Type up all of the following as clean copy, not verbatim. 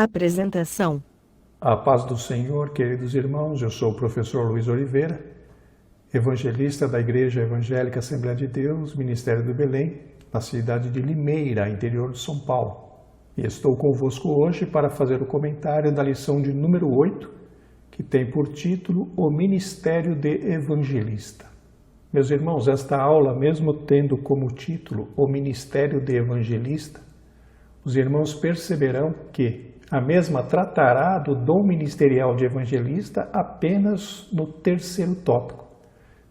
Apresentação. A paz do Senhor, queridos irmãos, eu sou o professor Luiz Oliveira, evangelista da Igreja Evangélica Assembleia de Deus, Ministério do Belém, na cidade de Limeira, interior de São Paulo. E estou convosco hoje para fazer o comentário da lição de número 8, que tem por título O Ministério de Evangelista. Meus irmãos, esta aula, mesmo tendo como título O Ministério de Evangelista, os irmãos perceberão que a mesma tratará do dom ministerial de evangelista apenas no terceiro tópico,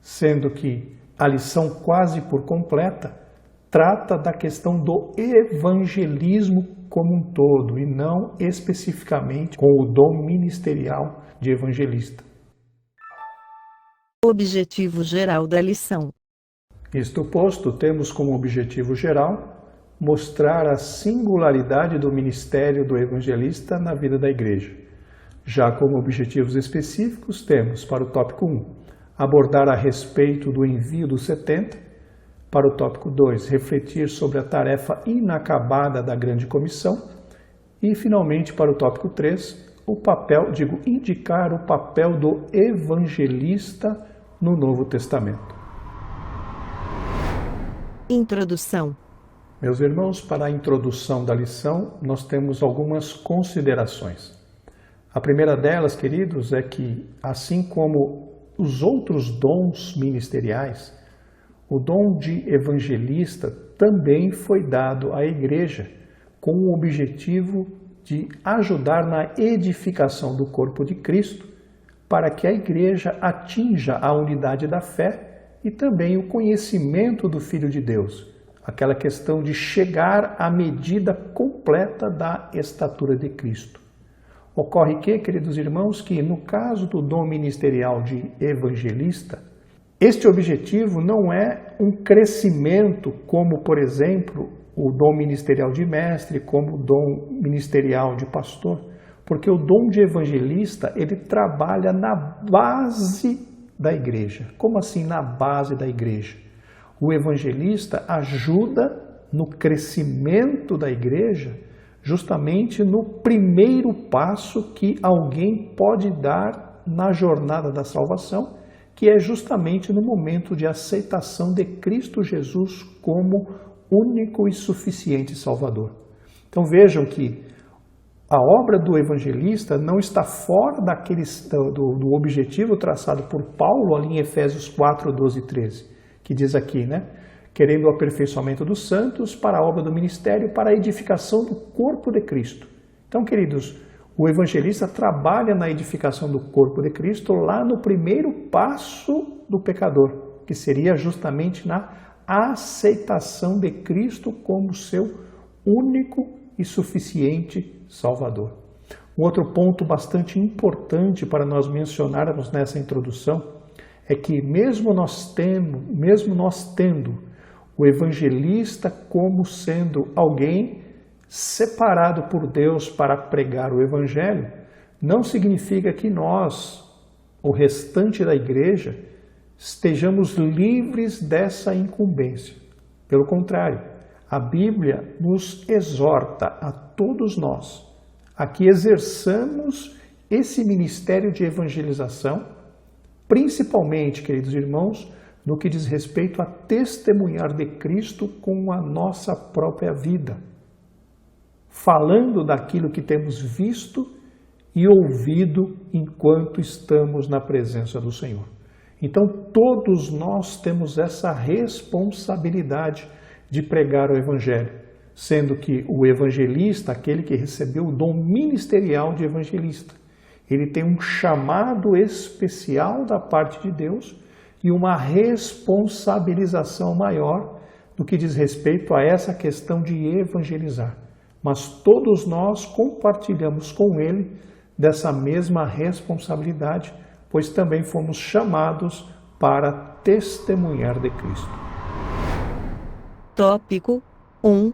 sendo que a lição quase por completa trata da questão do evangelismo como um todo e não especificamente com o dom ministerial de evangelista. Objetivo geral da lição. Isto posto, temos como objetivo geral mostrar a singularidade do ministério do evangelista na vida da igreja. Já como objetivos específicos, temos para o tópico 1, abordar a respeito do envio dos 70, para o tópico 2, refletir sobre a tarefa inacabada da grande comissão e, finalmente, para o tópico 3, indicar o papel do evangelista no Novo Testamento. Introdução. Meus irmãos, para a introdução da lição, nós temos algumas considerações. A primeira delas, queridos, é que, assim como os outros dons ministeriais, o dom de evangelista também foi dado à igreja com o objetivo de ajudar na edificação do corpo de Cristo, para que a igreja atinja a unidade da fé e também o conhecimento do Filho de Deus. Aquela questão de chegar à medida completa da estatura de Cristo. Ocorre que, queridos irmãos, que no caso do dom ministerial de evangelista, este objetivo não é um crescimento como, por exemplo, o dom ministerial de mestre, como o dom ministerial de pastor, porque o dom de evangelista, ele trabalha na base da igreja. Como assim na base da igreja? O evangelista ajuda no crescimento da igreja, justamente no primeiro passo que alguém pode dar na jornada da salvação, que é justamente no momento de aceitação de Cristo Jesus como único e suficiente Salvador. Então vejam que a obra do evangelista não está fora do objetivo traçado por Paulo ali em Efésios 4, 12 e 13. Que diz aqui, querendo o aperfeiçoamento dos santos para a obra do ministério, para a edificação do corpo de Cristo. Então, queridos, o evangelista trabalha na edificação do corpo de Cristo lá no primeiro passo do pecador, que seria justamente na aceitação de Cristo como seu único e suficiente Salvador. Um outro ponto bastante importante para nós mencionarmos nessa introdução é que mesmo nós tendo o evangelista como sendo alguém separado por Deus para pregar o evangelho, não significa que nós, o restante da igreja, estejamos livres dessa incumbência. Pelo contrário, a Bíblia nos exorta a todos nós a que exerçamos esse ministério de evangelização, principalmente, queridos irmãos, no que diz respeito a testemunhar de Cristo com a nossa própria vida, falando daquilo que temos visto e ouvido enquanto estamos na presença do Senhor. Então, todos nós temos essa responsabilidade de pregar o Evangelho, sendo que o evangelista, aquele que recebeu o dom ministerial de evangelista, ele tem um chamado especial da parte de Deus e uma responsabilização maior no que diz respeito a essa questão de evangelizar. Mas todos nós compartilhamos com ele dessa mesma responsabilidade, pois também fomos chamados para testemunhar de Cristo. Tópico 1.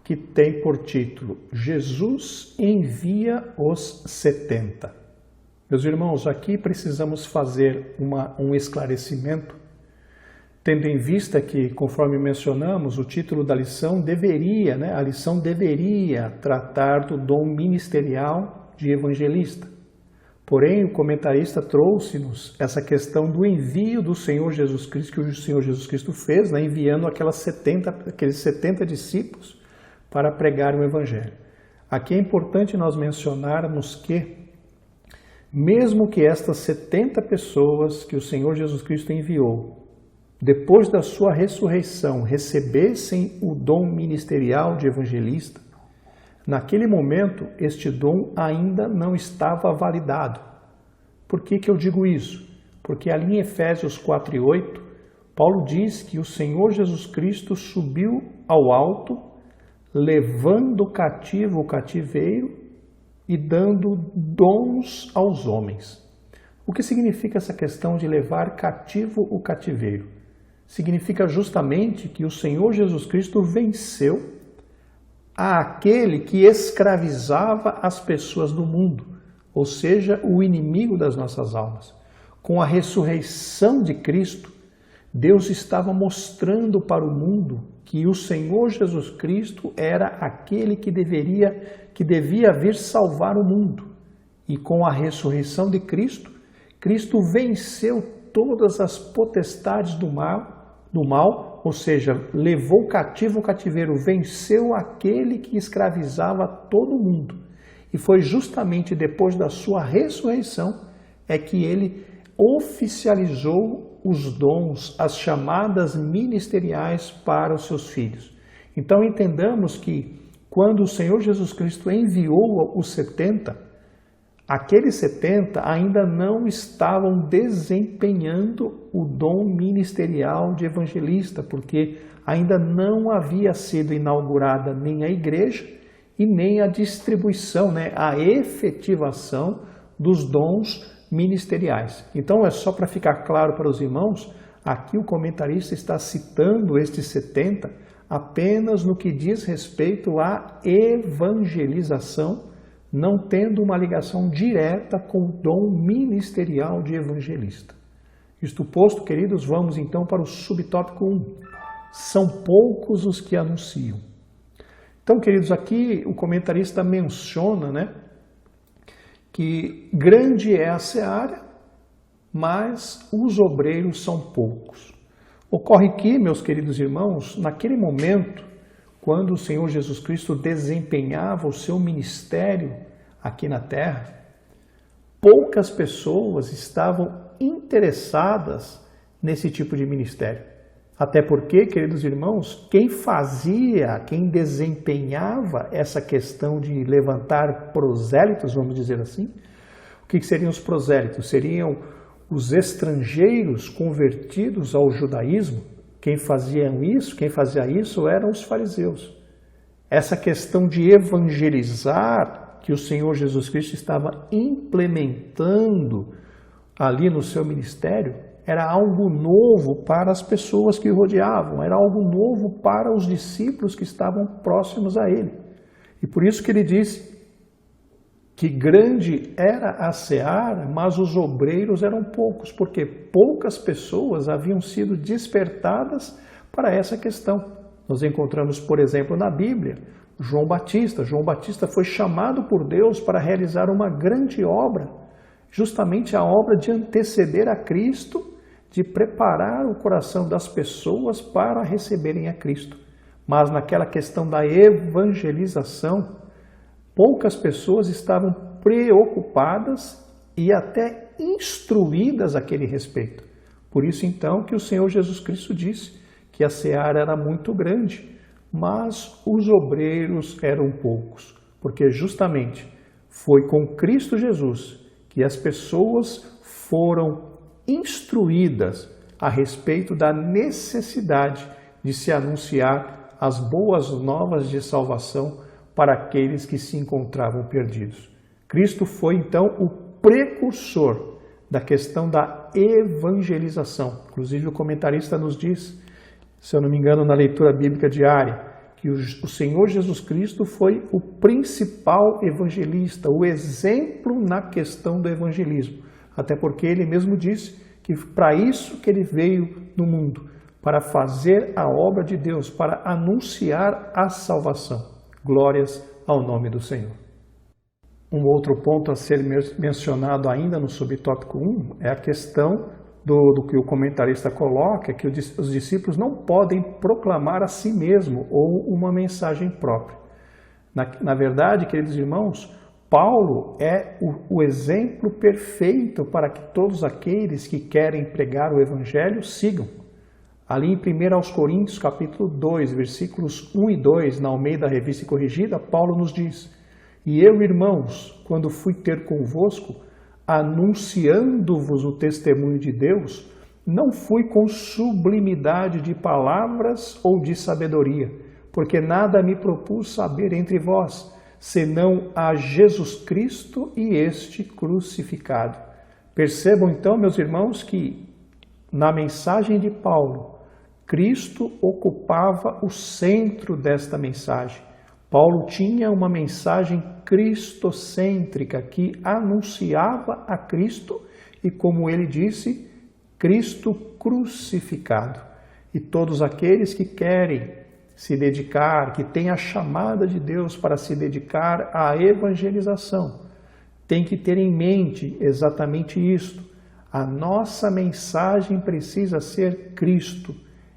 Que tem por título Jesus envia os 70. Meus irmãos, aqui precisamos fazer um esclarecimento tendo em vista que, conforme mencionamos, o título da lição deveria, a lição deveria tratar do dom ministerial de evangelista. Porém, o comentarista trouxe-nos essa questão do envio do Senhor Jesus Cristo, que o Senhor Jesus Cristo fez, enviando aqueles 70 discípulos para pregar o Evangelho. Aqui é importante nós mencionarmos que, mesmo que estas 70 pessoas que o Senhor Jesus Cristo enviou, depois da sua ressurreição, recebessem o dom ministerial de evangelista, naquele momento, este dom ainda não estava validado. Por que eu digo isso? Porque ali em Efésios 4:8, Paulo diz que o Senhor Jesus Cristo subiu ao alto, levando cativo o cativeiro e dando dons aos homens. O que significa essa questão de levar cativo o cativeiro? Significa justamente que o Senhor Jesus Cristo venceu àquele que escravizava as pessoas do mundo, ou seja, o inimigo das nossas almas. Com a ressurreição de Cristo, Deus estava mostrando para o mundo que o Senhor Jesus Cristo era aquele que devia vir salvar o mundo. E com a ressurreição de Cristo, Cristo venceu todas as potestades do mal, ou seja, levou cativo o cativeiro, venceu aquele que escravizava todo mundo. E foi justamente depois da sua ressurreição é que ele oficializou os dons, as chamadas ministeriais para os seus filhos. Então entendamos que quando o Senhor Jesus Cristo enviou os 70, aqueles 70 ainda não estavam desempenhando o dom ministerial de evangelista, porque ainda não havia sido inaugurada nem a igreja e nem a distribuição, a efetivação dos dons ministeriais. Então é só para ficar claro para os irmãos, aqui o comentarista está citando estes 70 apenas no que diz respeito à evangelização, não tendo uma ligação direta com o dom ministerial de evangelista. Isto posto, queridos, vamos então para o subtópico 1. São poucos os que anunciam. Então, queridos, aqui o comentarista menciona, que grande é a seara, mas os obreiros são poucos. Ocorre que, meus queridos irmãos, naquele momento, quando o Senhor Jesus Cristo desempenhava o seu ministério aqui na terra, poucas pessoas estavam interessadas nesse tipo de ministério. Até porque, queridos irmãos, quem desempenhava essa questão de levantar prosélitos, vamos dizer assim, o que seriam os prosélitos? Seriam os estrangeiros convertidos ao judaísmo. Quem fazia isso eram os fariseus. Essa questão de evangelizar que o Senhor Jesus Cristo estava implementando ali no seu ministério era algo novo para as pessoas que o rodeavam, era algo novo para os discípulos que estavam próximos a ele. E por isso que ele disse que grande era a seara, mas os obreiros eram poucos, porque poucas pessoas haviam sido despertadas para essa questão. Nós encontramos, por exemplo, na Bíblia, João Batista. João Batista foi chamado por Deus para realizar uma grande obra, justamente a obra de anteceder a Cristo, de preparar o coração das pessoas para receberem a Cristo. Mas naquela questão da evangelização, poucas pessoas estavam preocupadas e até instruídas a aquele respeito. Por isso, então, que o Senhor Jesus Cristo disse que a seara era muito grande, mas os obreiros eram poucos. Porque justamente foi com Cristo Jesus que as pessoas foram instruídas a respeito da necessidade de se anunciar as boas novas de salvação para aqueles que se encontravam perdidos. Cristo foi, então, o precursor da questão da evangelização. Inclusive, o comentarista nos diz, se eu não me engano, na leitura bíblica diária, que o Senhor Jesus Cristo foi o principal evangelista, o exemplo na questão do evangelismo. Até porque ele mesmo disse que para isso que ele veio no mundo, para fazer a obra de Deus, para anunciar a salvação. Glórias ao nome do Senhor. Um outro ponto a ser mencionado ainda no subtópico 1 é a questão do que o comentarista coloca, que os discípulos não podem proclamar a si mesmo ou uma mensagem própria. Na verdade, queridos irmãos, Paulo é o exemplo perfeito para que todos aqueles que querem pregar o Evangelho sigam. Ali em 1 Coríntios, capítulo 2, versículos 1 e 2, na Almeida Revista e Corrigida, Paulo nos diz: "E eu, irmãos, quando fui ter convosco, anunciando-vos o testemunho de Deus, não fui com sublimidade de palavras ou de sabedoria, porque nada me propus saber entre vós, senão a Jesus Cristo e este crucificado." Percebam então, meus irmãos, que na mensagem de Paulo, Cristo ocupava o centro desta mensagem. Paulo tinha uma mensagem cristocêntrica que anunciava a Cristo e, como ele disse, Cristo crucificado. E todos aqueles que querem se dedicar, que têm a chamada de Deus para se dedicar à evangelização, têm que ter em mente exatamente isto. A nossa mensagem precisa ser Cristo.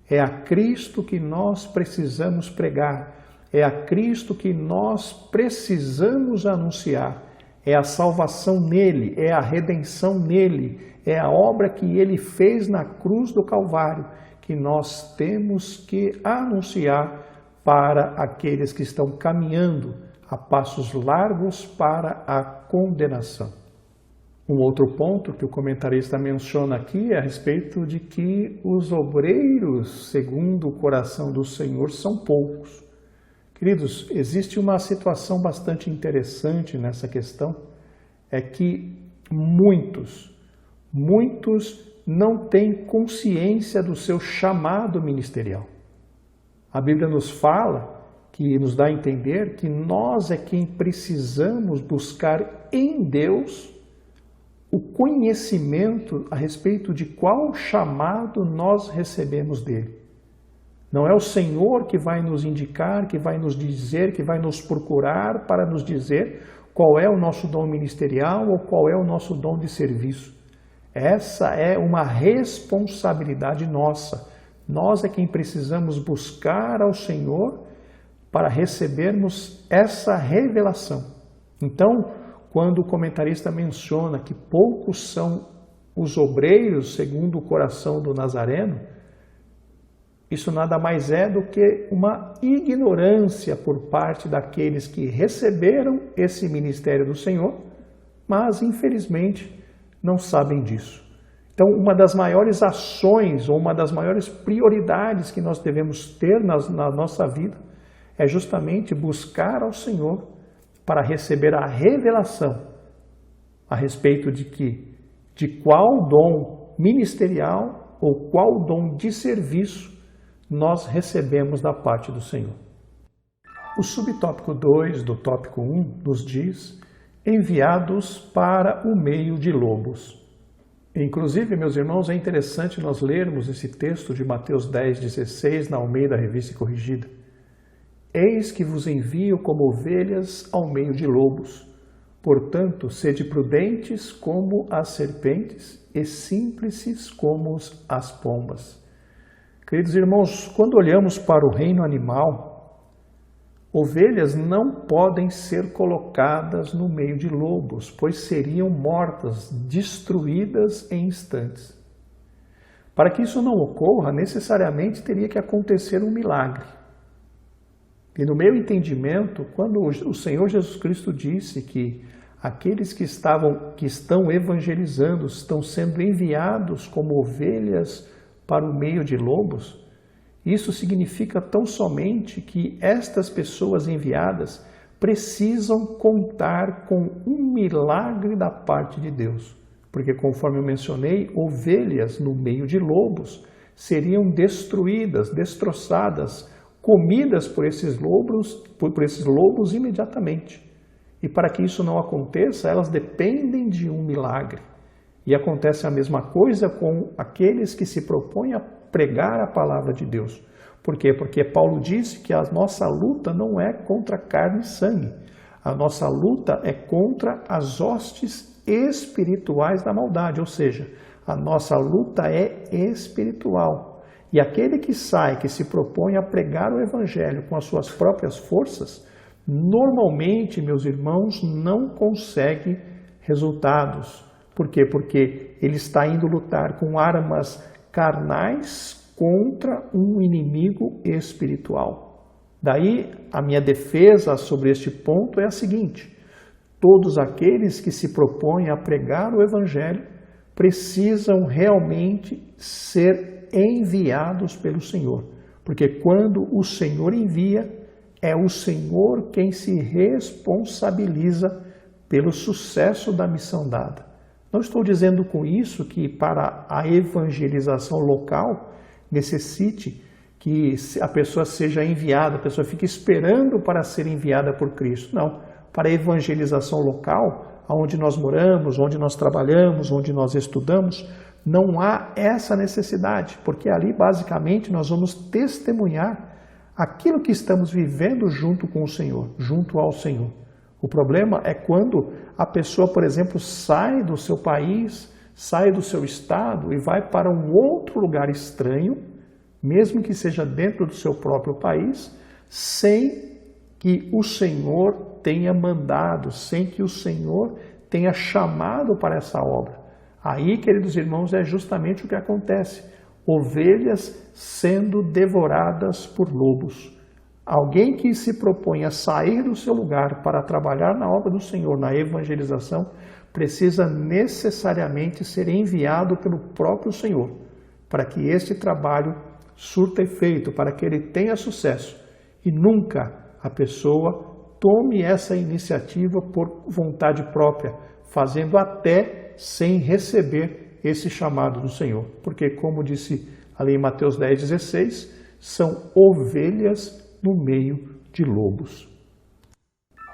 É a Cristo que nós precisamos pregar. É a Cristo que nós precisamos anunciar. É a salvação nele, é a redenção nele, é a obra que ele fez na cruz do Calvário, que nós temos que anunciar para aqueles que estão caminhando a passos largos para a condenação. Um outro ponto que o comentarista menciona aqui é a respeito de que os obreiros, segundo o coração do Senhor, são poucos. Queridos, existe uma situação bastante interessante nessa questão, é que muitos não têm consciência do seu chamado ministerial. A Bíblia nos fala, que nos dá a entender que nós é quem precisamos buscar em Deus o conhecimento a respeito de qual chamado nós recebemos dele. Não é o Senhor que vai nos indicar, que vai nos dizer, que vai nos procurar para nos dizer qual é o nosso dom ministerial ou qual é o nosso dom de serviço. Essa é uma responsabilidade nossa. Nós é quem precisamos buscar ao Senhor para recebermos essa revelação. Então, quando o comentarista menciona que poucos são os obreiros segundo o coração do Nazareno, isso nada mais é do que uma ignorância por parte daqueles que receberam esse ministério do Senhor, mas infelizmente não sabem disso. Então, uma das maiores ações ou uma das maiores prioridades que nós devemos ter na nossa vida é justamente buscar ao Senhor para receber a revelação a respeito de qual dom ministerial ou qual dom de serviço nós recebemos da parte do Senhor. O subtópico 2 do tópico 1 nos diz: enviados para o meio de lobos. Inclusive, meus irmãos, é interessante nós lermos esse texto de Mateus 10,16 na Almeida Revista e Corrigida. Eis que vos envio como ovelhas ao meio de lobos. Portanto, sede prudentes como as serpentes e simples como as pombas. Queridos irmãos, quando olhamos para o reino animal, ovelhas não podem ser colocadas no meio de lobos, pois seriam mortas, destruídas em instantes. Para que isso não ocorra, necessariamente teria que acontecer um milagre. E no meu entendimento, quando o Senhor Jesus Cristo disse que aqueles que estão evangelizando, estão sendo enviados como ovelhas para o meio de lobos, isso significa tão somente que estas pessoas enviadas precisam contar com um milagre da parte de Deus. Porque, conforme eu mencionei, ovelhas no meio de lobos seriam destruídas, destroçadas, comidas por esses lobos imediatamente. E para que isso não aconteça, elas dependem de um milagre. E acontece a mesma coisa com aqueles que se propõem a pregar a palavra de Deus. Por quê? Porque Paulo disse que a nossa luta não é contra carne e sangue. A nossa luta é contra as hostes espirituais da maldade, ou seja, a nossa luta é espiritual. E aquele que sai, que se propõe a pregar o evangelho com as suas próprias forças, normalmente, meus irmãos, não consegue resultados. Por quê? Porque ele está indo lutar com armas carnais contra um inimigo espiritual. Daí, a minha defesa sobre este ponto é a seguinte: todos aqueles que se propõem a pregar o evangelho precisam realmente ser enviados pelo Senhor. Porque quando o Senhor envia, é o Senhor quem se responsabiliza pelo sucesso da missão dada. Não estou dizendo com isso que para a evangelização local necessite que a pessoa seja enviada, a pessoa fique esperando para ser enviada por Cristo. Não. Para a evangelização local, onde nós moramos, onde nós trabalhamos, onde nós estudamos, não há essa necessidade, porque ali basicamente nós vamos testemunhar aquilo que estamos vivendo junto com o Senhor, junto ao Senhor. O problema é quando a pessoa, por exemplo, sai do seu país, sai do seu estado e vai para um outro lugar estranho, mesmo que seja dentro do seu próprio país, sem que o Senhor tenha mandado, sem que o Senhor tenha chamado para essa obra. Aí, queridos irmãos, é justamente o que acontece. Ovelhas sendo devoradas por lobos. Alguém que se propõe a sair do seu lugar para trabalhar na obra do Senhor, na evangelização, precisa necessariamente ser enviado pelo próprio Senhor, para que este trabalho surta efeito, para que ele tenha sucesso. E nunca a pessoa tome essa iniciativa por vontade própria, fazendo até sem receber esse chamado do Senhor. Porque, como disse ali em Mateus 10,16, são ovelhas no meio de lobos.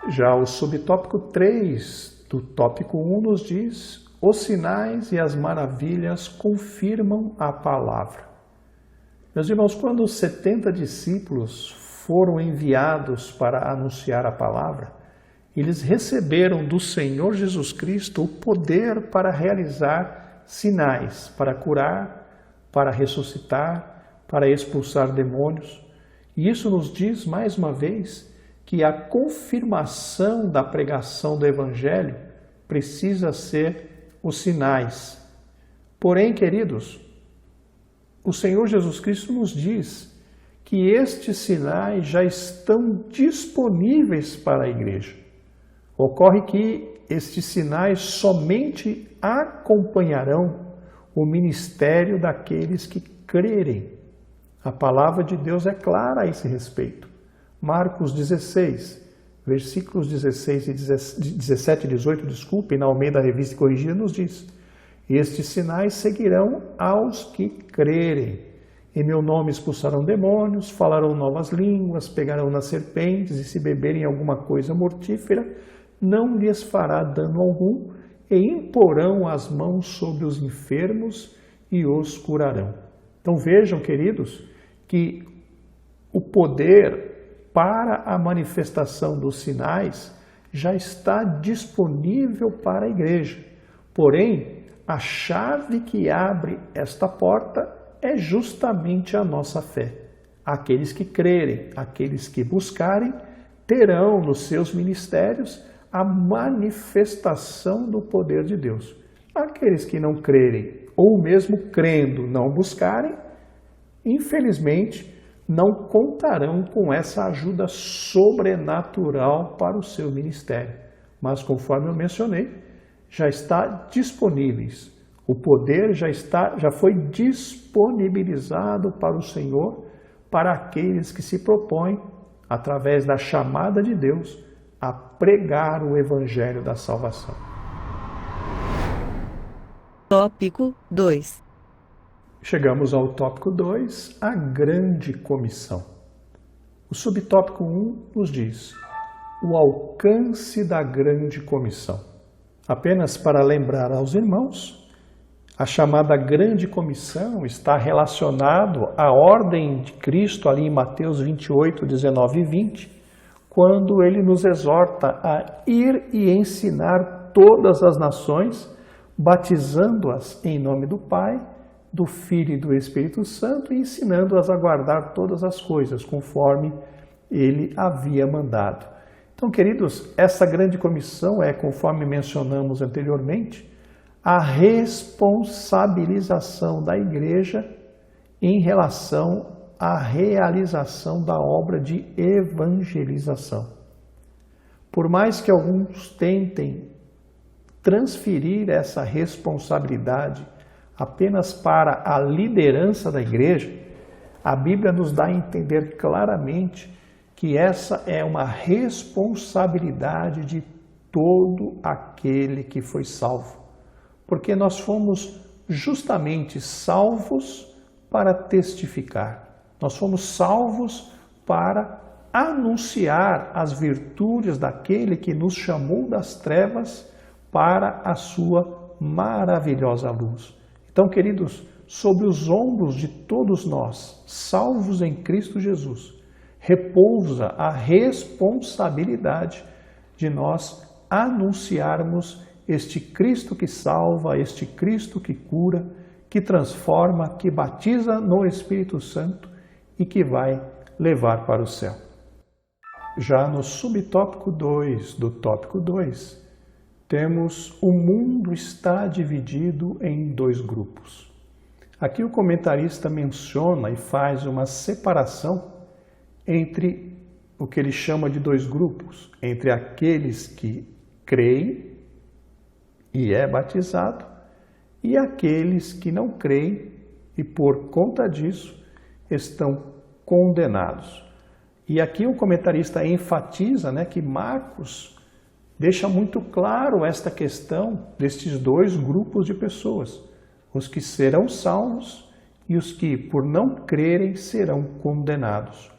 Já o subtópico 3 do tópico 1 nos diz: os sinais e as maravilhas confirmam a palavra. Meus irmãos, quando os 70 discípulos foram enviados para anunciar a palavra, eles receberam do Senhor Jesus Cristo o poder para realizar sinais, para curar, para ressuscitar, para expulsar demônios. E isso nos diz, mais uma vez, que a confirmação da pregação do Evangelho precisa ser os sinais. Porém, queridos, o Senhor Jesus Cristo nos diz que estes sinais já estão disponíveis para a igreja. Ocorre que estes sinais somente acompanharão o ministério daqueles que crerem. A palavra de Deus é clara a esse respeito. Marcos 16, versículos 17 e 18, desculpem, na Almeida Revista e Corrigida nos diz: estes sinais seguirão aos que crerem. Em meu nome expulsarão demônios, falarão novas línguas, pegarão nas serpentes, e se beberem alguma coisa mortífera, não lhes fará dano algum, e imporão as mãos sobre os enfermos e os curarão. Então vejam, queridos, que o poder para a manifestação dos sinais já está disponível para a igreja. Porém, a chave que abre esta porta é justamente a nossa fé. Aqueles que crerem, aqueles que buscarem, terão nos seus ministérios a manifestação do poder de Deus. Aqueles que não crerem, ou mesmo crendo não buscarem, infelizmente não contarão com essa ajuda sobrenatural para o seu ministério. Mas, conforme eu mencionei, já está disponíveis. O poder já foi disponibilizado para o Senhor, para aqueles que se propõem, através da chamada de Deus, a pregar o Evangelho da salvação. Tópico 2. Chegamos ao tópico 2, a grande comissão. O subtópico 1 nos diz: o alcance da grande comissão. Apenas para lembrar aos irmãos, A chamada grande comissão está relacionado à ordem de Cristo ali em Mateus 28, 19 e 20, quando ele nos exorta a ir e ensinar todas as nações, batizando-as em nome do Pai, do Filho e do Espírito Santo e ensinando-as a guardar todas as coisas, conforme ele havia mandado. Então, queridos, essa grande comissão é, conforme mencionamos anteriormente, a responsabilização da igreja em relação à realização da obra de evangelização. Por mais que alguns tentem transferir essa responsabilidade apenas para a liderança da igreja, a Bíblia nos dá a entender claramente que essa é uma responsabilidade de todo aquele que foi salvo. Porque nós fomos justamente salvos para testificar. Nós fomos salvos para anunciar as virtudes daquele que nos chamou das trevas para a sua maravilhosa luz. Então, queridos, sobre os ombros de todos nós, salvos em Cristo Jesus, repousa a responsabilidade de nós anunciarmos este Cristo que salva, este Cristo que cura, que transforma, que batiza no Espírito Santo e que vai levar para o céu. Já no subtópico 2 do tópico 2, temos o mundo está dividido em dois grupos. Aqui o comentarista menciona e faz uma separação entre o que ele chama de dois grupos, entre aqueles que creem e é batizado, e aqueles que não creem e por conta disso estão condenados. E aqui o comentarista enfatiza, que Marcos deixa muito claro esta questão destes dois grupos de pessoas, os que serão salvos e os que por não crerem serão condenados.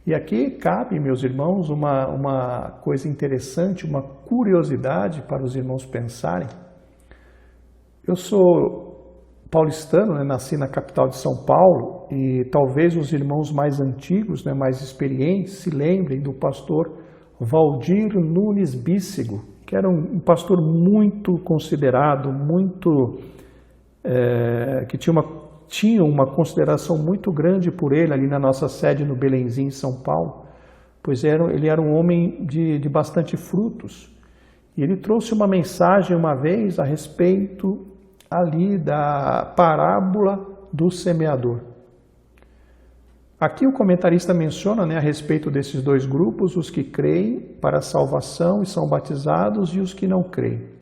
E aqui cabe, meus irmãos, uma coisa interessante, uma curiosidade para os irmãos pensarem. Eu sou paulistano, nasci na capital de São Paulo e talvez os irmãos mais antigos, mais experientes, se lembrem do pastor Valdir Nunes Bícego, que era um pastor muito considerado, que tinha uma consideração muito grande por ele ali na nossa sede no Belenzinho, em São Paulo, pois ele era um homem de bastante frutos. E ele trouxe uma mensagem uma vez a respeito ali da parábola do semeador. Aqui o comentarista menciona a respeito desses dois grupos, os que creem para a salvação e são batizados e os que não creem.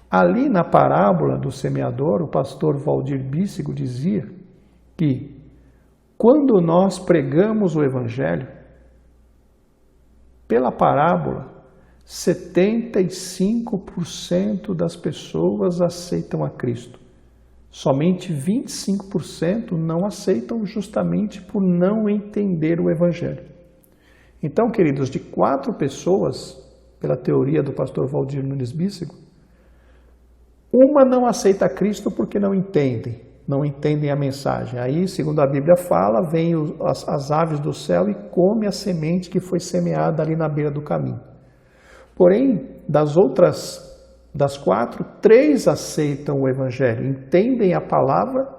Ali na parábola do semeador, o pastor Valdir Bícego dizia que quando nós pregamos o Evangelho, pela parábola, 75% das pessoas aceitam a Cristo. Somente 25% não aceitam justamente por não entender o Evangelho. Então, queridos, de 4 pessoas, pela teoria do pastor Valdir Nunes Bícego, uma não aceita Cristo porque não entendem a mensagem. Aí, segundo a Bíblia fala, vêm as aves do céu e comem a semente que foi semeada ali na beira do caminho. Porém, das 4, 3 aceitam o Evangelho, entendem a palavra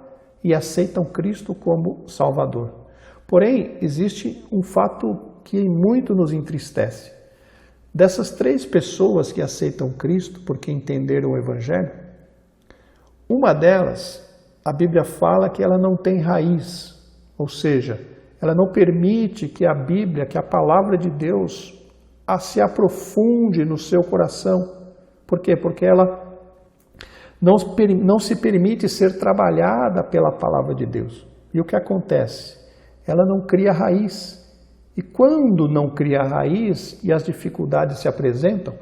e aceitam Cristo como Salvador. Porém, existe um fato que muito nos entristece. Dessas 3 pessoas que aceitam Cristo porque entenderam o Evangelho, uma delas, a Bíblia fala que ela não tem raiz, ou seja, ela não permite que a Bíblia, que a palavra de Deus, se aprofunde no seu coração. Por quê? Porque ela não se permite ser trabalhada pela palavra de Deus. E o que acontece? Ela não cria raiz. E quando não cria raiz e as dificuldades se apresentam,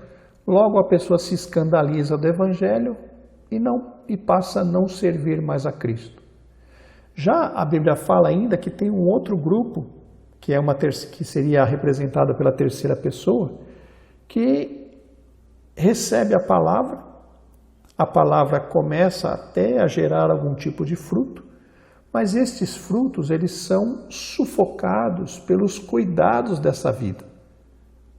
logo a pessoa se escandaliza do Evangelho e passa a não servir mais a Cristo. Já a Bíblia fala ainda que tem um outro grupo, que seria representada pela terceira pessoa, que recebe a palavra, a palavra começa até a gerar algum tipo de fruto, mas estes frutos eles são sufocados pelos cuidados dessa vida,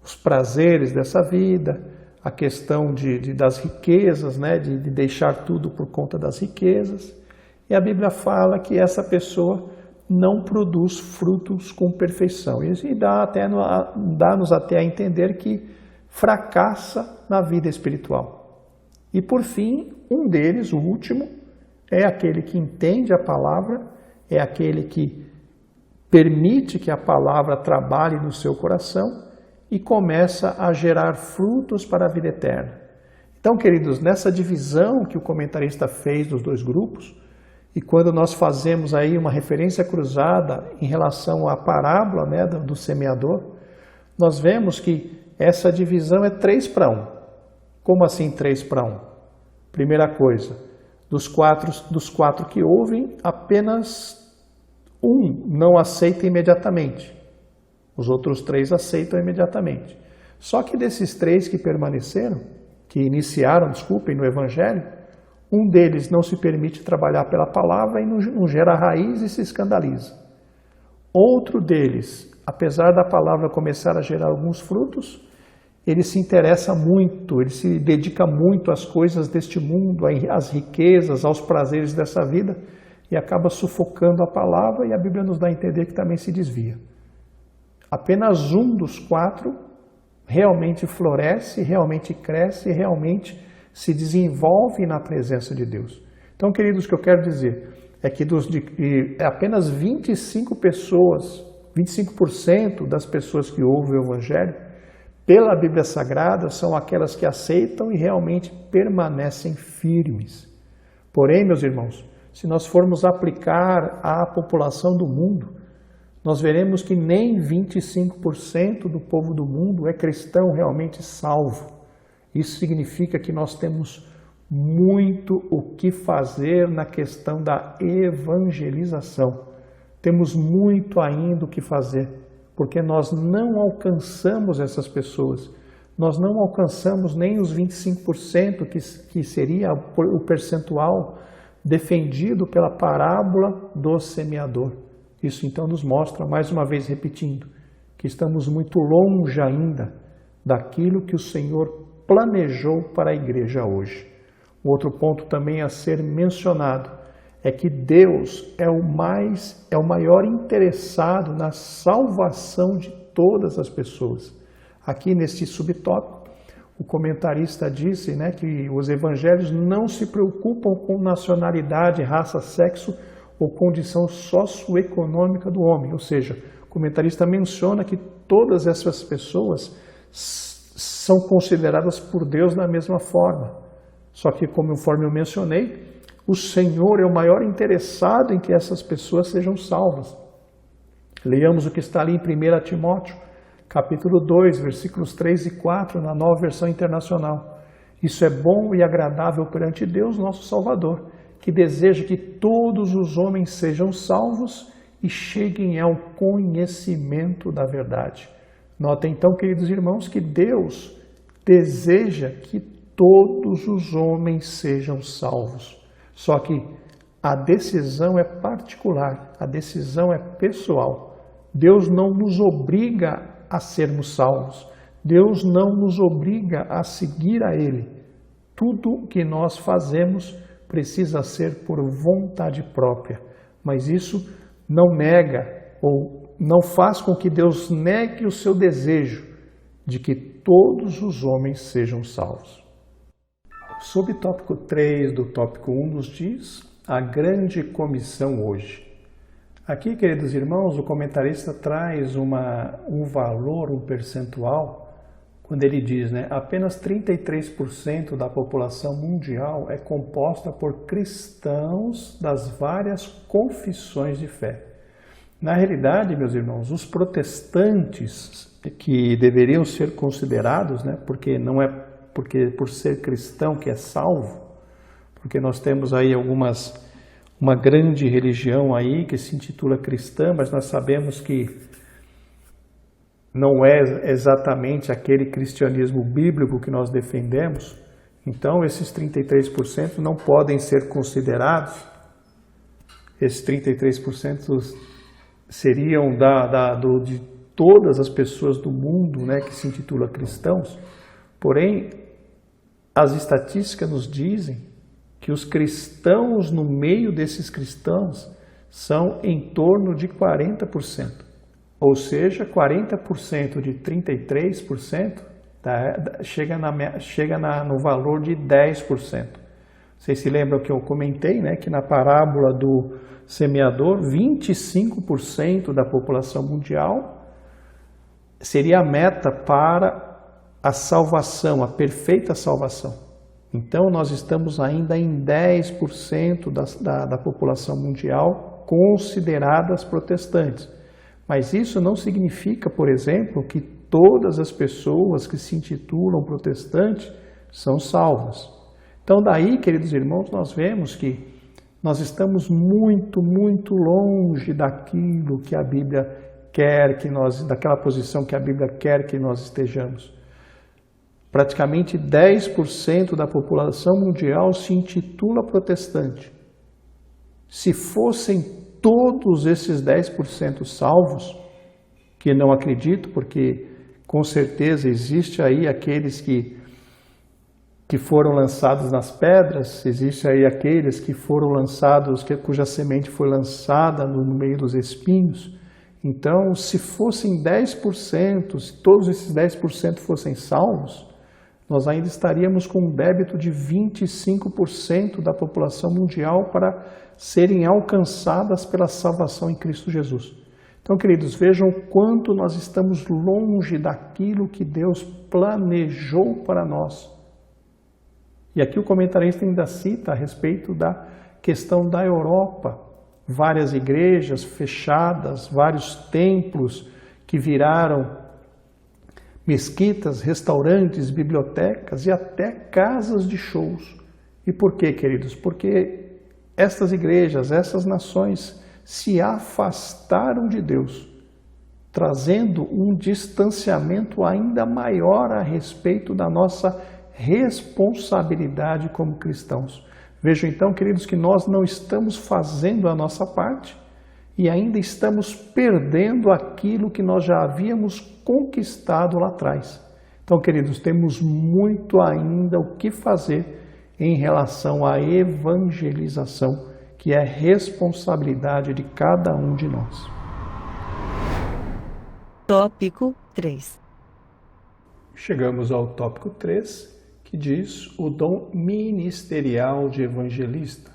os prazeres dessa vida, a questão das riquezas, né? de deixar tudo por conta das riquezas. E a Bíblia fala que essa pessoa não produz frutos com perfeição. E dá-nos até a entender que fracassa na vida espiritual. E por fim, um deles, o último, é aquele que entende a palavra, é aquele que permite que a palavra trabalhe no seu coração e começa a gerar frutos para a vida eterna. Então, queridos, nessa divisão que o comentarista fez dos dois grupos, e quando nós fazemos aí uma referência cruzada em relação à parábola, né, do semeador, nós vemos que essa divisão é 3-1. Como assim 3-1? Primeira coisa, dos quatro que ouvem, apenas um não aceita imediatamente. Os outros 3 aceitam imediatamente. Só que desses 3 que permaneceram, que iniciaram, no Evangelho, um deles não se permite trabalhar pela palavra e não gera raiz e se escandaliza. Outro deles, apesar da palavra começar a gerar alguns frutos, ele se interessa muito, ele se dedica muito às coisas deste mundo, às riquezas, aos prazeres dessa vida, e acaba sufocando a palavra, e a Bíblia nos dá a entender que também se desvia. Apenas um dos 4 realmente floresce, realmente cresce, realmente se desenvolve na presença de Deus. Então, queridos, o que eu quero dizer é que apenas 25% das pessoas que ouvem o Evangelho, pela Bíblia Sagrada, são aquelas que aceitam e realmente permanecem firmes. Porém, meus irmãos, se nós formos aplicar à população do mundo, nós veremos que nem 25% do povo do mundo é cristão realmente salvo. Isso significa que nós temos muito o que fazer na questão da evangelização. Temos muito ainda o que fazer, porque nós não alcançamos essas pessoas. Nós não alcançamos nem os 25% que seria o percentual defendido pela parábola do semeador. Isso então nos mostra, mais uma vez repetindo, que estamos muito longe ainda daquilo que o Senhor planejou para a igreja hoje. Um outro ponto também a ser mencionado é que Deus é o maior interessado na salvação de todas as pessoas. Aqui neste subtópico, o comentarista disse, né, que os evangelhos não se preocupam com nacionalidade, raça, sexo ou condição socioeconômica do homem. Ou seja, o comentarista menciona que todas essas pessoas são consideradas por Deus da mesma forma. Só que, conforme eu mencionei, o Senhor é o maior interessado em que essas pessoas sejam salvas. Leiamos o que está ali em 1 Timóteo, capítulo 2, versículos 3 e 4, na Nova Versão Internacional. Isso é bom e agradável perante Deus, nosso Salvador, que deseja que todos os homens sejam salvos e cheguem ao conhecimento da verdade. Notem então, queridos irmãos, que Deus deseja que todos os homens sejam salvos. Só que a decisão é particular, a decisão é pessoal. Deus não nos obriga a sermos salvos. Deus não nos obriga a seguir a Ele. Tudo que nós fazemos precisa ser por vontade própria. Mas isso não nega ou não faz com que Deus negue o seu desejo de que todos os homens sejam salvos. Subtópico 3 do tópico 1 nos diz a grande comissão hoje. Aqui, queridos irmãos, o comentarista traz um valor, um percentual, quando ele diz, né, apenas 33% da população mundial é composta por cristãos das várias confissões de fé. Na realidade, meus irmãos, os protestantes, que deveriam ser considerados, né, porque não é porque por ser cristão que é salvo, porque nós temos aí uma grande religião aí que se intitula cristã, mas nós sabemos que não é exatamente aquele cristianismo bíblico que nós defendemos. Então, esses 33% não podem ser considerados, esses 33% seriam de todas as pessoas do mundo, né, que se intitulam cristãos, porém, as estatísticas nos dizem que os cristãos no meio desses cristãos são em torno de 40%, ou seja, 40% de 33% chega no valor de 10%. Vocês se lembram que eu comentei, né, que na parábola do semeador, 25% da população mundial seria a meta para a salvação, a perfeita salvação. Então, nós estamos ainda em 10% da população mundial consideradas protestantes. Mas isso não significa, por exemplo, que todas as pessoas que se intitulam protestantes são salvas. Então, daí, queridos irmãos, nós vemos que nós estamos muito, muito longe daquilo que a Bíblia quer que nós, daquela posição que a Bíblia quer que nós estejamos. Praticamente 10% da população mundial se intitula protestante. Se fossem todos esses 10% salvos, que não acredito, porque com certeza existe aí aqueles que foram lançados nas pedras, existe aí aqueles que foram lançados, cuja semente foi lançada no meio dos espinhos. Então, se fossem 10%, se todos esses 10% fossem salvos, nós ainda estaríamos com um débito de 25% da população mundial para serem alcançadas pela salvação em Cristo Jesus. Então, queridos, vejam o quanto nós estamos longe daquilo que Deus planejou para nós. E aqui o comentarista ainda cita a respeito da questão da Europa. Várias igrejas fechadas, vários templos que viraram mesquitas, restaurantes, bibliotecas e até casas de shows. E por quê, queridos? Porque estas igrejas, essas nações se afastaram de Deus, trazendo um distanciamento ainda maior a respeito da nossa responsabilidade como cristãos. Vejam então, queridos, que nós não estamos fazendo a nossa parte e ainda estamos perdendo aquilo que nós já havíamos conquistado lá atrás. Então, queridos, temos muito ainda o que fazer em relação à evangelização, que é responsabilidade de cada um de nós. Tópico 3. Chegamos ao tópico 3, que diz o dom ministerial de evangelista.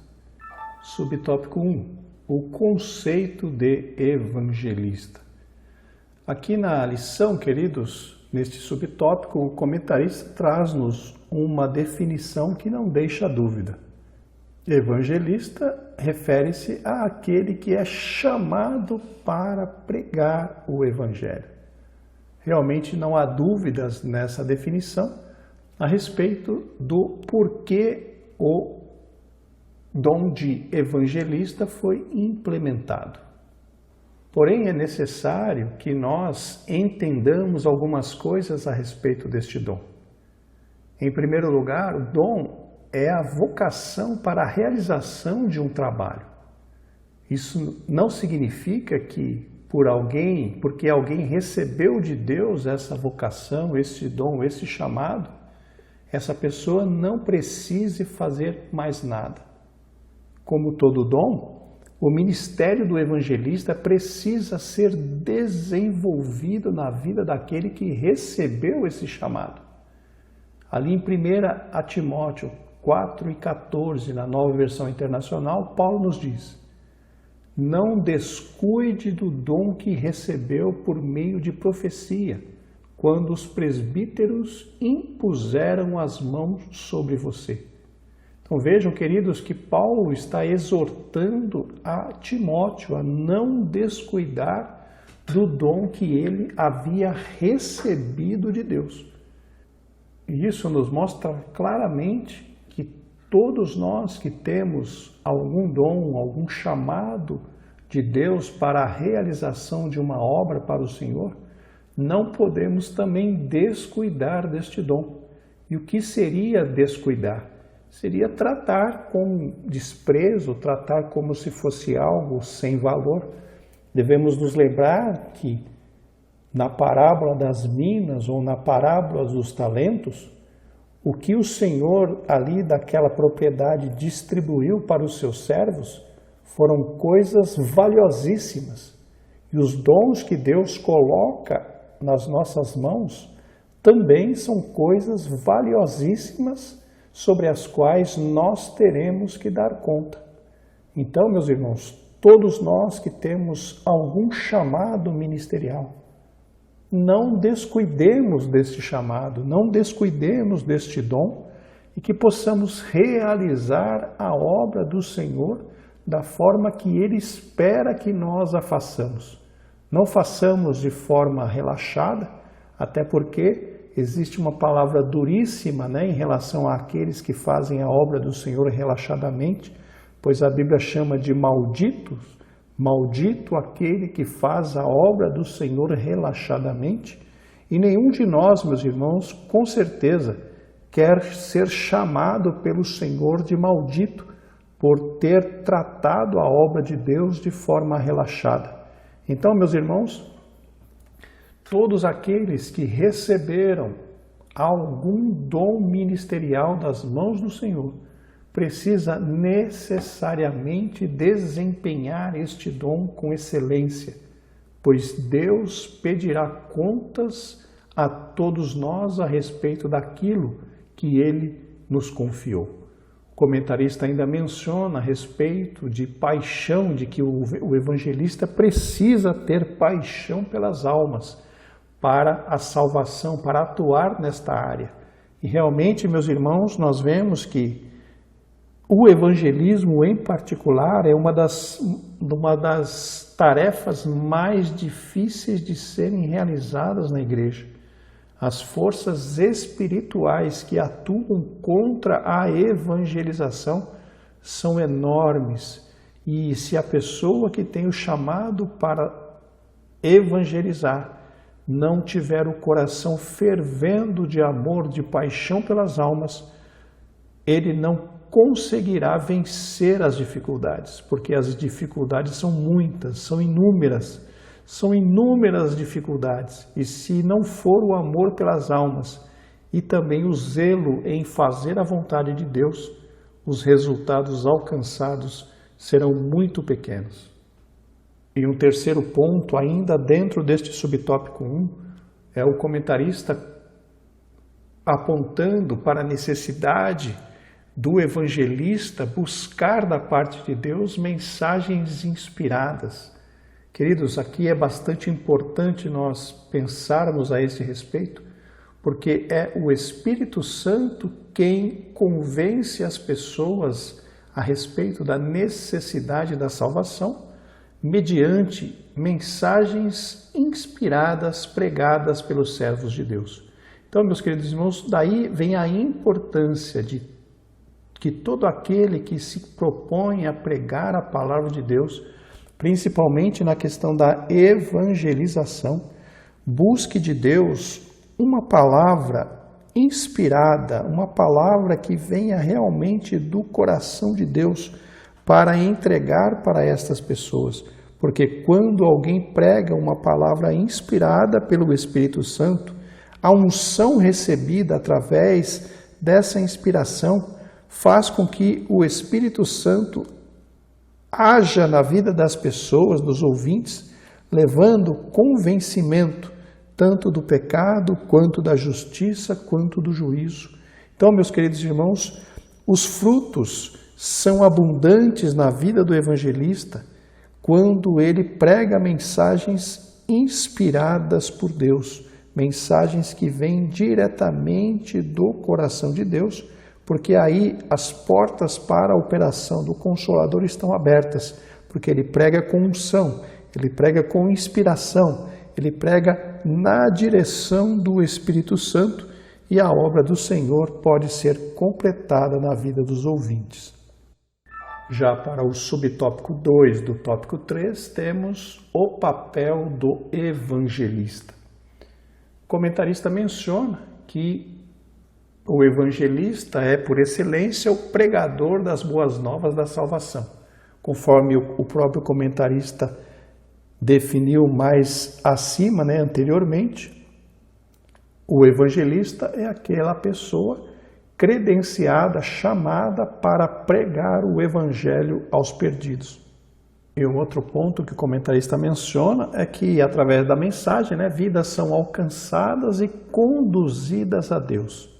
Subtópico 1, o conceito de evangelista. Aqui na lição, queridos, neste subtópico, o comentarista traz-nos uma definição que não deixa dúvida. Evangelista refere-se àquele que é chamado para pregar o evangelho. Realmente não há dúvidas nessa definição a respeito do porquê o dom de evangelista foi implementado. Porém, é necessário que nós entendamos algumas coisas a respeito deste dom. Em primeiro lugar, o dom é a vocação para a realização de um trabalho. Isso não significa que porque alguém recebeu de Deus essa vocação, esse dom, esse chamado, essa pessoa não precise fazer mais nada. Como todo dom, o ministério do evangelista precisa ser desenvolvido na vida daquele que recebeu esse chamado. Ali em 1 Timóteo 4:14, na Nova Versão Internacional, Paulo nos diz: não descuide do dom que recebeu por meio de profecia, quando os presbíteros impuseram as mãos sobre você. Então vejam, queridos, que Paulo está exortando a Timóteo a não descuidar do dom que ele havia recebido de Deus. E isso nos mostra claramente que todos nós que temos algum dom, algum chamado de Deus para a realização de uma obra para o Senhor, não podemos também descuidar deste dom. E o que seria descuidar? Seria tratar com desprezo, tratar como se fosse algo sem valor. Devemos nos lembrar que na parábola das minas ou na parábola dos talentos, o que o Senhor ali daquela propriedade distribuiu para os seus servos foram coisas valiosíssimas. E os dons que Deus coloca nas nossas mãos também são coisas valiosíssimas sobre as quais nós teremos que dar conta. Então, meus irmãos, todos nós que temos algum chamado ministerial, não descuidemos deste chamado, não descuidemos deste dom e que possamos realizar a obra do Senhor da forma que Ele espera que nós a façamos. Não façamos de forma relaxada, até porque existe uma palavra duríssima, em relação àqueles que fazem a obra do Senhor relaxadamente, pois a Bíblia chama de malditos. Maldito aquele que faz a obra do Senhor relaxadamente. E nenhum de nós, meus irmãos, com certeza, quer ser chamado pelo Senhor de maldito por ter tratado a obra de Deus de forma relaxada. Então, meus irmãos, todos aqueles que receberam algum dom ministerial das mãos do Senhor, precisa necessariamente desempenhar este dom com excelência, pois Deus pedirá contas a todos nós a respeito daquilo que Ele nos confiou. O comentarista ainda menciona a respeito de paixão, de que o evangelista precisa ter paixão pelas almas para a salvação, para atuar nesta área. E realmente, meus irmãos, nós vemos que o evangelismo, em particular, é uma das tarefas mais difíceis de serem realizadas na igreja. As forças espirituais que atuam contra a evangelização são enormes. E se a pessoa que tem o chamado para evangelizar não tiver o coração fervendo de amor, de paixão pelas almas, ele não conseguirá vencer as dificuldades, porque as dificuldades são muitas, são inúmeras dificuldades. E se não for o amor pelas almas e também o zelo em fazer a vontade de Deus, os resultados alcançados serão muito pequenos. E um terceiro ponto, ainda dentro deste subtópico 1, é o comentarista apontando para a necessidade do evangelista buscar da parte de Deus mensagens inspiradas. Queridos, aqui é bastante importante nós pensarmos a esse respeito, porque é o Espírito Santo quem convence as pessoas a respeito da necessidade da salvação, mediante mensagens inspiradas, pregadas pelos servos de Deus. Então, meus queridos irmãos, daí vem a importância de que todo aquele que se propõe a pregar a palavra de Deus, principalmente na questão da evangelização, busque de Deus uma palavra inspirada, uma palavra que venha realmente do coração de Deus para entregar para estas pessoas. Porque quando alguém prega uma palavra inspirada pelo Espírito Santo, a unção recebida através dessa inspiração faz com que o Espírito Santo haja na vida das pessoas, dos ouvintes, levando convencimento tanto do pecado, quanto da justiça, quanto do juízo. Então, meus queridos irmãos, os frutos são abundantes na vida do evangelista quando ele prega mensagens inspiradas por Deus, mensagens que vêm diretamente do coração de Deus, porque aí as portas para a operação do Consolador estão abertas, porque ele prega com unção, ele prega com inspiração, ele prega na direção do Espírito Santo e a obra do Senhor pode ser completada na vida dos ouvintes. Já para o subtópico 2 do tópico 3, temos o papel do evangelista. O comentarista menciona que O evangelista é, por excelência, o pregador das boas novas da salvação. Conforme o próprio comentarista definiu mais acima, anteriormente, o evangelista é aquela pessoa credenciada, chamada para pregar o evangelho aos perdidos. E um outro ponto que o comentarista menciona é que, através da mensagem, vidas são alcançadas e conduzidas a Deus.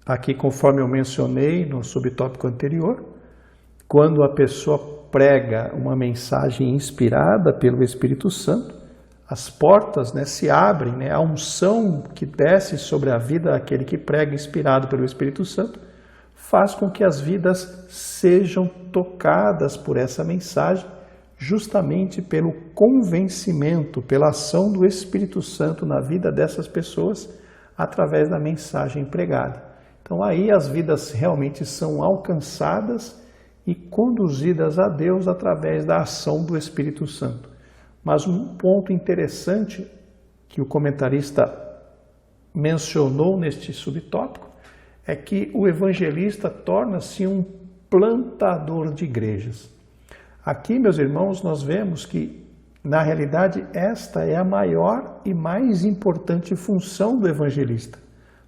Aqui, conforme eu mencionei no subtópico anterior, quando a pessoa prega uma mensagem inspirada pelo Espírito Santo, as portas se abrem, a unção que desce sobre a vida daquele que prega inspirado pelo Espírito Santo faz com que as vidas sejam tocadas por essa mensagem, justamente pelo convencimento, pela ação do Espírito Santo na vida dessas pessoas através da mensagem pregada. Então aí as vidas realmente são alcançadas e conduzidas a Deus através da ação do Espírito Santo. Mas um ponto interessante que o comentarista mencionou neste subtópico é que o evangelista torna-se um plantador de igrejas. Aqui, meus irmãos, nós vemos que, na realidade, esta é a maior e mais importante função do evangelista,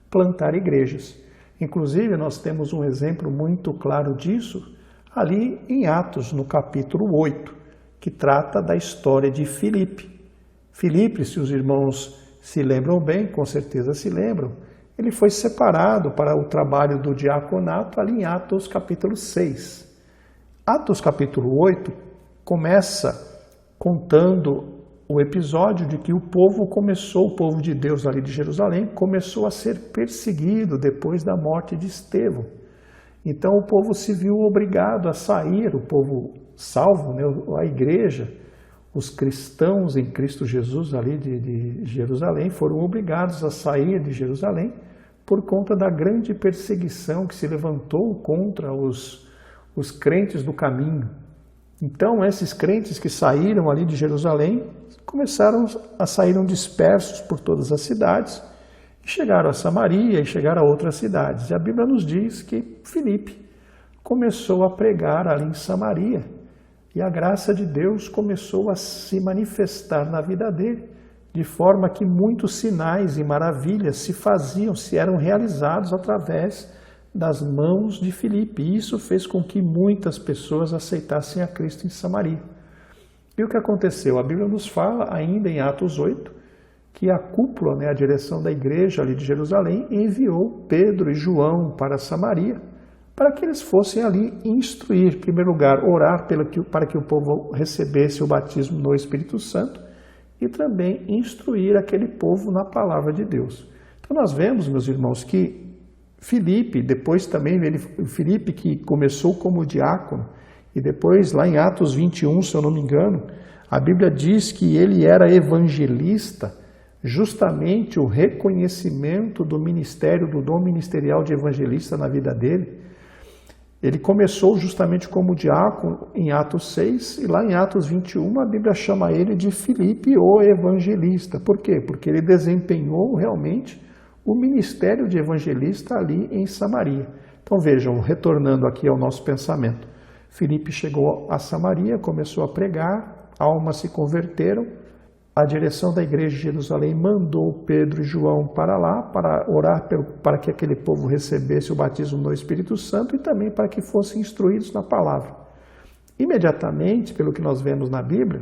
plantar igrejas. Inclusive, nós temos um exemplo muito claro disso ali em Atos, no capítulo 8, que trata da história de Filipe. Filipe, se os irmãos se lembram bem, com certeza se lembram, ele foi separado para o trabalho do diaconato ali em Atos capítulo 6. Atos capítulo 8 começa contando o episódio de que o povo de Deus ali de Jerusalém, começou a ser perseguido depois da morte de Estevão. Então o povo se viu obrigado a sair, o povo salvo, a igreja, os cristãos em Cristo Jesus ali de Jerusalém foram obrigados a sair de Jerusalém por conta da grande perseguição que se levantou contra os crentes do caminho. Então esses crentes que saíram ali de Jerusalém começaram a sair dispersos por todas as cidades e chegaram a Samaria e chegaram a outras cidades. E a Bíblia nos diz que Filipe começou a pregar ali em Samaria e a graça de Deus começou a se manifestar na vida dele, de forma que muitos sinais e maravilhas se eram realizados através das mãos de Filipe. E isso fez com que muitas pessoas aceitassem a Cristo em Samaria. E o que aconteceu? A Bíblia nos fala, ainda em Atos 8, que a cúpula, a direção da igreja ali de Jerusalém, enviou Pedro e João para Samaria, para que eles fossem ali instruir, em primeiro lugar, orar para que o povo recebesse o batismo no Espírito Santo e também instruir aquele povo na palavra de Deus. Então nós vemos, meus irmãos, que Filipe, depois também, Filipe que começou como diácono, e depois lá em Atos 21, se eu não me engano, a Bíblia diz que ele era evangelista, justamente o reconhecimento do ministério, do dom ministerial de evangelista na vida dele. Ele começou justamente como diácono em Atos 6, e lá em Atos 21 a Bíblia chama ele de Filipe, o evangelista. Por quê? Porque ele desempenhou realmente o ministério de evangelista ali em Samaria. Então vejam, retornando aqui ao nosso pensamento, Filipe chegou a Samaria, começou a pregar, almas se converteram, a direção da igreja de Jerusalém mandou Pedro e João para lá, para orar para que aquele povo recebesse o batismo no Espírito Santo e também para que fossem instruídos na palavra. Imediatamente, pelo que nós vemos na Bíblia,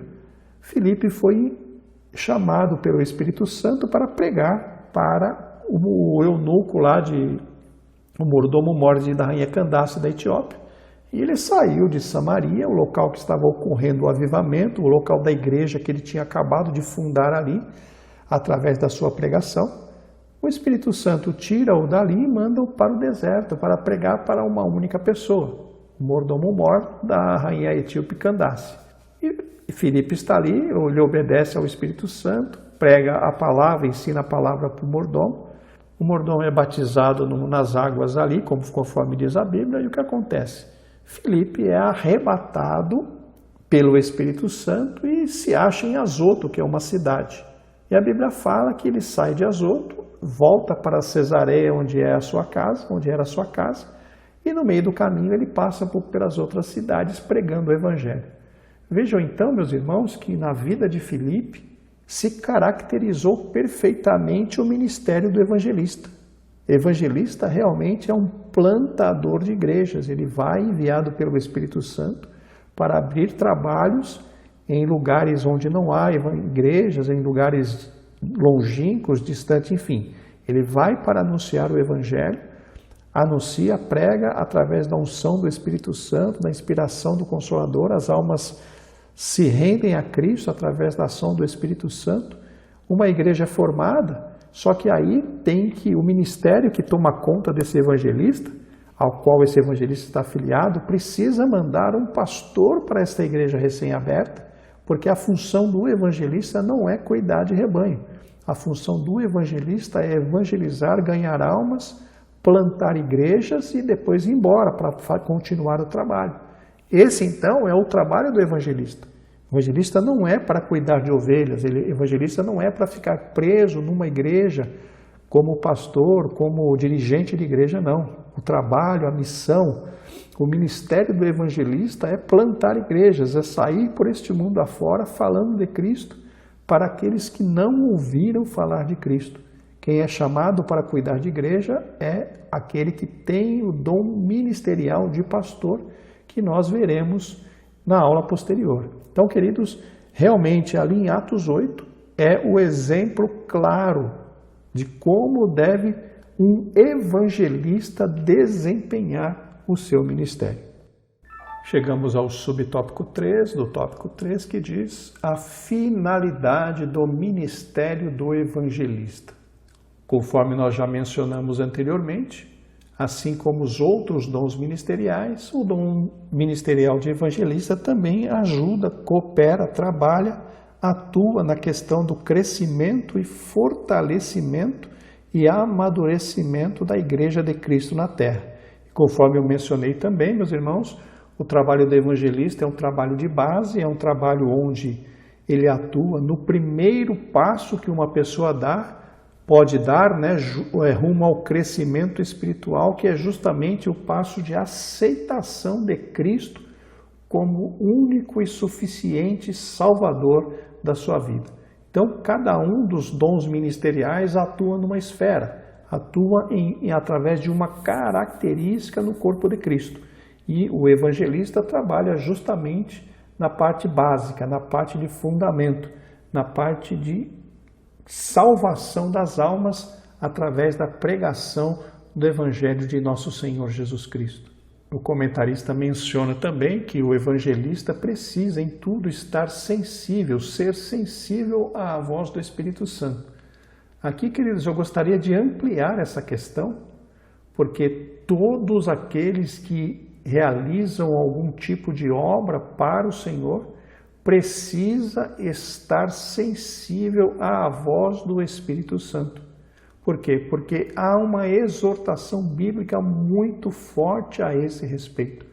Filipe foi chamado pelo Espírito Santo para pregar para o eunuco lá, o mordomo-mor da rainha Candace da Etiópia. E ele saiu de Samaria, o local que estava ocorrendo o avivamento, o local da igreja que ele tinha acabado de fundar ali, através da sua pregação. O Espírito Santo tira-o dali e manda-o para o deserto, para pregar para uma única pessoa, o mordomo-mor da rainha etíope Candace. E Filipe está ali, ele obedece ao Espírito Santo, prega a palavra, ensina a palavra para o mordomo. O mordomo é batizado nas águas ali, conforme diz a Bíblia, e o que acontece? Filipe é arrebatado pelo Espírito Santo e se acha em Azoto, que é uma cidade. E a Bíblia fala que ele sai de Azoto volta para Cesareia, onde era a sua casa, e no meio do caminho ele passa pelas outras cidades pregando o evangelho. Vejam então, meus irmãos, que na vida de Filipe se caracterizou perfeitamente o ministério do evangelista. Evangelista realmente é um plantador de igrejas, ele vai enviado pelo Espírito Santo para abrir trabalhos em lugares onde não há igrejas, em lugares longínquos, distantes, enfim. Ele vai para anunciar o evangelho, anuncia, prega através da unção do Espírito Santo, da inspiração do Consolador, as almas se rendem a Cristo através da ação do Espírito Santo. Uma igreja é formada, só que aí tem que o ministério que toma conta desse evangelista, ao qual esse evangelista está afiliado, precisa mandar um pastor para esta igreja recém-aberta, porque a função do evangelista não é cuidar de rebanho. A função do evangelista é evangelizar, ganhar almas, plantar igrejas e depois ir embora para continuar o trabalho. Esse, então, é o trabalho do evangelista. O evangelista não é para cuidar de ovelhas, o evangelista não é para ficar preso numa igreja como pastor, como dirigente de igreja, não. O trabalho, a missão, o ministério do evangelista é plantar igrejas, é sair por este mundo afora falando de Cristo para aqueles que não ouviram falar de Cristo. Quem é chamado para cuidar de igreja é aquele que tem o dom ministerial de pastor, que nós veremos na aula posterior. Então, queridos, realmente ali em Atos 8 é o exemplo claro de como deve um evangelista desempenhar o seu ministério. Chegamos ao subtópico 3, do tópico 3, que diz a finalidade do ministério do evangelista. Conforme nós já mencionamos anteriormente, assim como os outros dons ministeriais, o dom ministerial de evangelista também ajuda, coopera, trabalha, atua na questão do crescimento e fortalecimento e amadurecimento da Igreja de Cristo na Terra. Conforme eu mencionei também, meus irmãos, o trabalho do evangelista é um trabalho de base, é um trabalho onde ele atua no primeiro passo que uma pessoa pode dar, né, rumo ao crescimento espiritual, que é justamente o passo de aceitação de Cristo como único e suficiente Salvador da sua vida. Então, cada um dos dons ministeriais atua numa esfera, atua através de uma característica no corpo de Cristo. E o evangelista trabalha justamente na parte básica, na parte de fundamento, na parte de salvação das almas através da pregação do Evangelho de nosso Senhor Jesus Cristo. O comentarista menciona também que o evangelista precisa em tudo estar sensível, ser sensível à voz do Espírito Santo. Aqui, queridos, eu gostaria de ampliar essa questão, porque todos aqueles que realizam algum tipo de obra para o Senhor precisa estar sensível à voz do Espírito Santo. Por quê? Porque há uma exortação bíblica muito forte a esse respeito.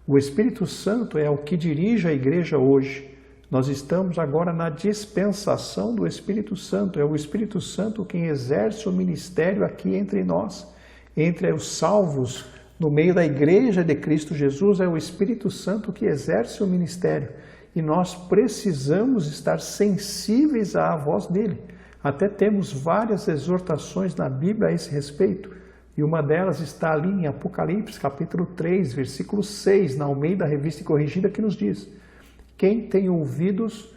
O Espírito Santo é o que dirige a igreja hoje. Nós estamos agora na dispensação do Espírito Santo. É o Espírito Santo quem exerce o ministério aqui entre nós, entre os salvos, no meio da igreja de Cristo Jesus. É o Espírito Santo que exerce o ministério. E nós precisamos estar sensíveis à voz dele. Até temos várias exortações na Bíblia a esse respeito, e uma delas está ali em Apocalipse, capítulo 3, versículo 6, na Almeida Revista e Corrigida, que nos diz: quem tem ouvidos,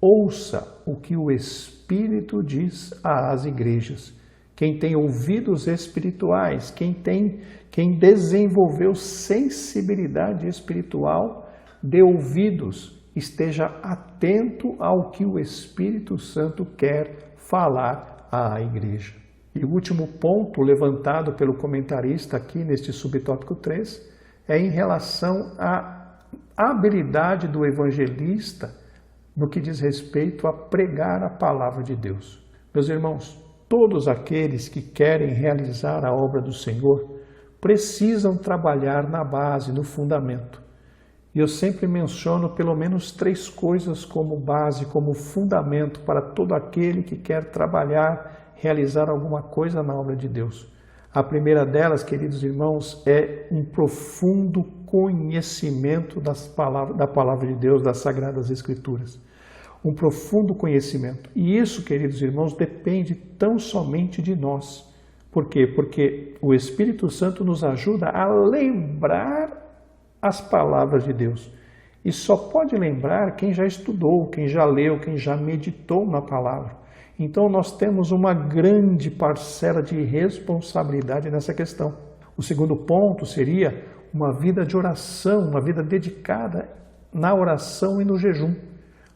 ouça o que o Espírito diz às igrejas. Quem tem ouvidos espirituais, quem desenvolveu sensibilidade espiritual de ouvidos, esteja atento ao que o Espírito Santo quer falar à igreja. E o último ponto levantado pelo comentarista aqui neste subtópico 3 é em relação à habilidade do evangelista no que diz respeito a pregar a palavra de Deus. Meus irmãos, todos aqueles que querem realizar a obra do Senhor precisam trabalhar na base, no fundamento. E eu sempre menciono pelo menos 3 coisas como base, como fundamento para todo aquele que quer trabalhar, realizar alguma coisa na obra de Deus. A primeira delas, queridos irmãos, é um profundo conhecimento da palavra de Deus, das Sagradas Escrituras. Um profundo conhecimento. E isso, queridos irmãos, depende tão somente de nós. Por quê? Porque o Espírito Santo nos ajuda a lembrar as palavras de Deus. E só pode lembrar quem já estudou, quem já leu, quem já meditou na palavra. Então nós temos uma grande parcela de responsabilidade nessa questão. O segundo ponto seria uma vida de oração, uma vida dedicada na oração e no jejum,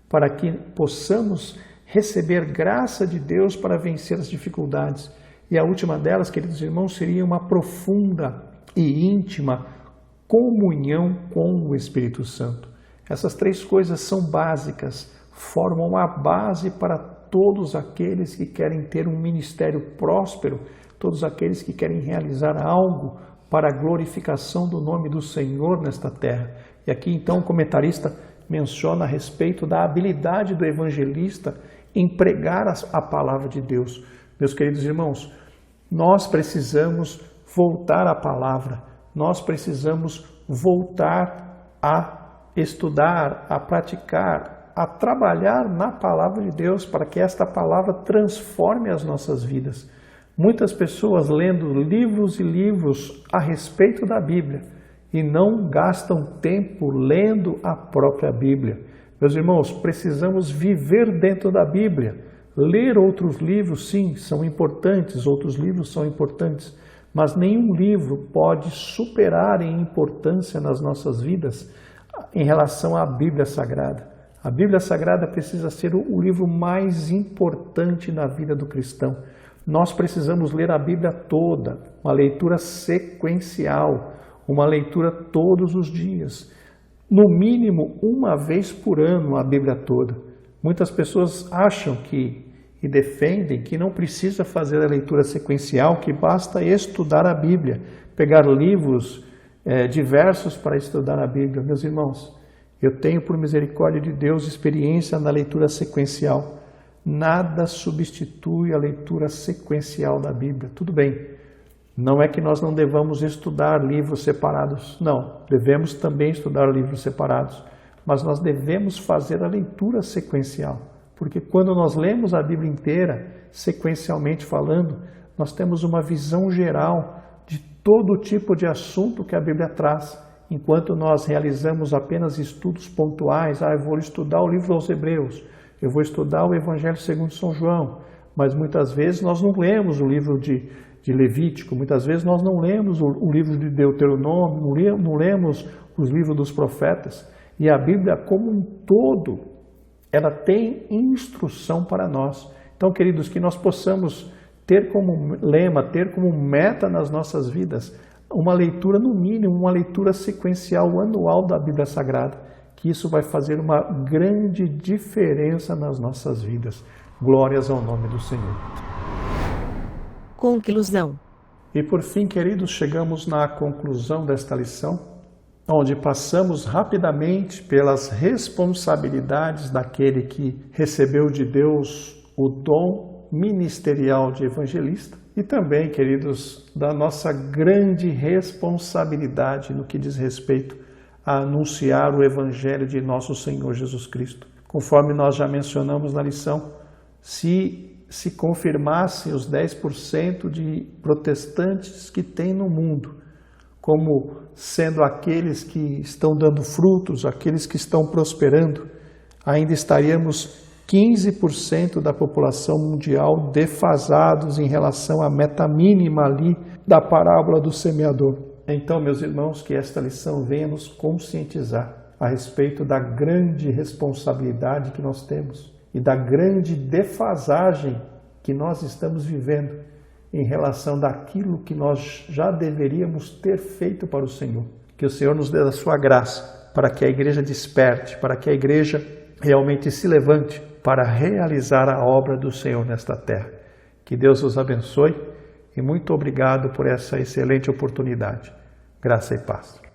para que possamos receber graça de Deus para vencer as dificuldades. E a última delas, queridos irmãos, seria uma profunda e íntima comunhão com o Espírito Santo. Essas 3 coisas são básicas, formam a base para todos aqueles que querem ter um ministério próspero, todos aqueles que querem realizar algo para a glorificação do nome do Senhor nesta terra. E aqui então o comentarista menciona a respeito da habilidade do evangelista em pregar a palavra de Deus. Meus queridos irmãos, nós precisamos voltar à palavra, nós precisamos voltar a estudar, a praticar, a trabalhar na palavra de Deus para que esta palavra transforme as nossas vidas. Muitas pessoas lendo livros e livros a respeito da Bíblia e não gastam tempo lendo a própria Bíblia. Meus irmãos, precisamos viver dentro da Bíblia. Ler outros livros, sim, são importantes, outros livros são importantes, mas nenhum livro pode superar em importância nas nossas vidas em relação à Bíblia Sagrada. A Bíblia Sagrada precisa ser o livro mais importante na vida do cristão. Nós precisamos ler a Bíblia toda, uma leitura sequencial, uma leitura todos os dias. No mínimo, uma vez por ano a Bíblia toda. Muitas pessoas acham e defendem que não precisa fazer a leitura sequencial, que basta estudar a Bíblia, pegar livros diversos para estudar a Bíblia. Meus irmãos, eu tenho, por misericórdia de Deus, experiência na leitura sequencial. Nada substitui a leitura sequencial da Bíblia. Tudo bem, não é que nós não devamos estudar livros separados. Não, devemos também estudar livros separados. Mas nós devemos fazer a leitura sequencial. Porque quando nós lemos a Bíblia inteira, sequencialmente falando, nós temos uma visão geral de todo tipo de assunto que a Bíblia traz. Enquanto nós realizamos apenas estudos pontuais, eu vou estudar o livro aos Hebreus, eu vou estudar o Evangelho segundo São João, mas muitas vezes nós não lemos o livro de Levítico, muitas vezes nós não lemos o livro de Deuteronômio, não lemos os livros dos profetas. E a Bíblia como um todo, ela tem instrução para nós. Então, queridos, que nós possamos ter como lema, ter como meta nas nossas vidas, uma leitura, no mínimo, uma leitura sequencial anual da Bíblia Sagrada, que isso vai fazer uma grande diferença nas nossas vidas. Glórias ao nome do Senhor. Conclusão. E por fim, queridos, chegamos na conclusão desta lição, onde passamos rapidamente pelas responsabilidades daquele que recebeu de Deus o dom ministerial de evangelista e também, queridos, da nossa grande responsabilidade no que diz respeito a anunciar o Evangelho de nosso Senhor Jesus Cristo. Conforme nós já mencionamos na lição, se confirmassem os 10% de protestantes que tem no mundo, como sendo aqueles que estão dando frutos, aqueles que estão prosperando, ainda estaríamos 15% da população mundial defasados em relação à meta mínima ali da parábola do semeador. Então, meus irmãos, que esta lição venha nos conscientizar a respeito da grande responsabilidade que nós temos e da grande defasagem que nós estamos vivendo em relação daquilo que nós já deveríamos ter feito para o Senhor. Que o Senhor nos dê a sua graça para que a igreja desperte, para que a igreja realmente se levante para realizar a obra do Senhor nesta terra. Que Deus os abençoe e muito obrigado por essa excelente oportunidade. Graça e paz.